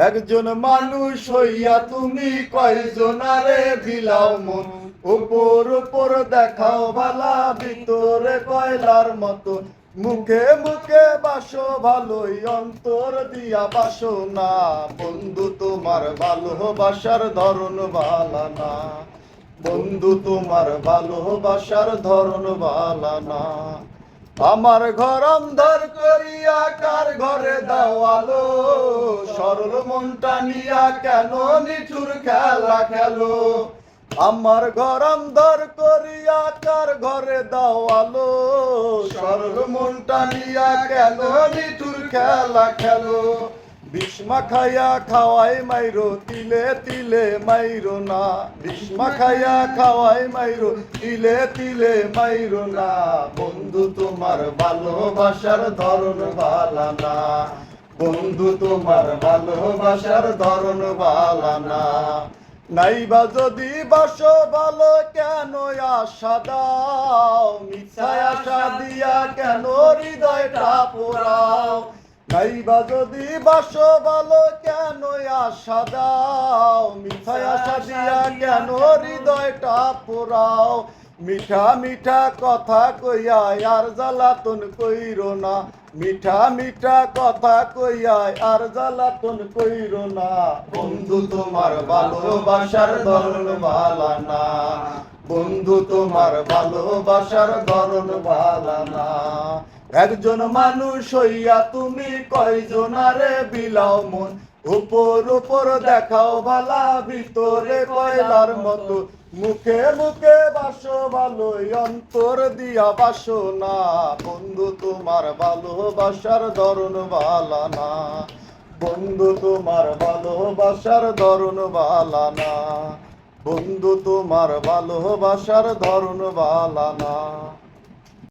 একজন মানুষ হইয়া তুমি কয়জনারে বিলাও মন, উপর উপর দেখাও ভালা ভিতরে কয়লার মতো, মুখে মুখে বাসো ভালোই অন্তর দিয়া বাসো না, বন্ধু তোমার ভালোবাসার ধরন ভালা না, বন্ধু তোমার ভালোবাসার ধরন ভালা না। আমার ঘর অন্ধর করিয়া কার ঘরে দাও আলো, সরল মনটা নিয়া কেন নিঠুর খেলা খেলো, আমার ঘর অন্ধর করিয়া কার ঘরে দাও আলো, সরল মনটা নিয়া কেন নিঠুর খেলা খেলো, বিষ্মা খাইয়া খাওয়াই মাইরো তিলে তিলে মাইরো না, বিষ্মা খাইয়া খাওয়াই মাইরো তিলে তিলে মাইরো না, বন্ধু তোমার ভালোবাসার ধরন ভালা না, বন্ধু তোমার ভালোবাসার ধরন ভালা না। নাইবা যদি বাসো ভালো কেন আশা দাও, মিথ্যায় আশা দিয়া কেন হৃদয়টা পোড়াও, নাইবা যদি বাসো ভালো কেন আশা দাও, মিঠাই আশা দিয়া কেন হৃদয়টা পোড়াও, মিঠা মিঠা কথা কইয়া আর জ্বালাতন কইরো না, মিঠা মিঠা কথা কইয়া আর জ্বালাতন কইরো না, বন্ধু তোমার ভালোবাসার ধরন ভালা না, বন্ধু তোমার ভালোবাসার ধরন ভালা না। একজন মানুষ হইয়া তুমি কয়জনারে বিলাও মন, উপর উপর দেখাও ভালা ভিতরে কয়লার মতো, মুখে মুখে বাসো ভালোই অন্তর দিয়া বাসো না, বন্ধু তোমার ভালোবাসার ধরন ভালা না, বন্ধু তোমার ভালোবাসার ধরন ভালা না, বন্ধু তোমার ভালোবাসার ধরন ভালা না।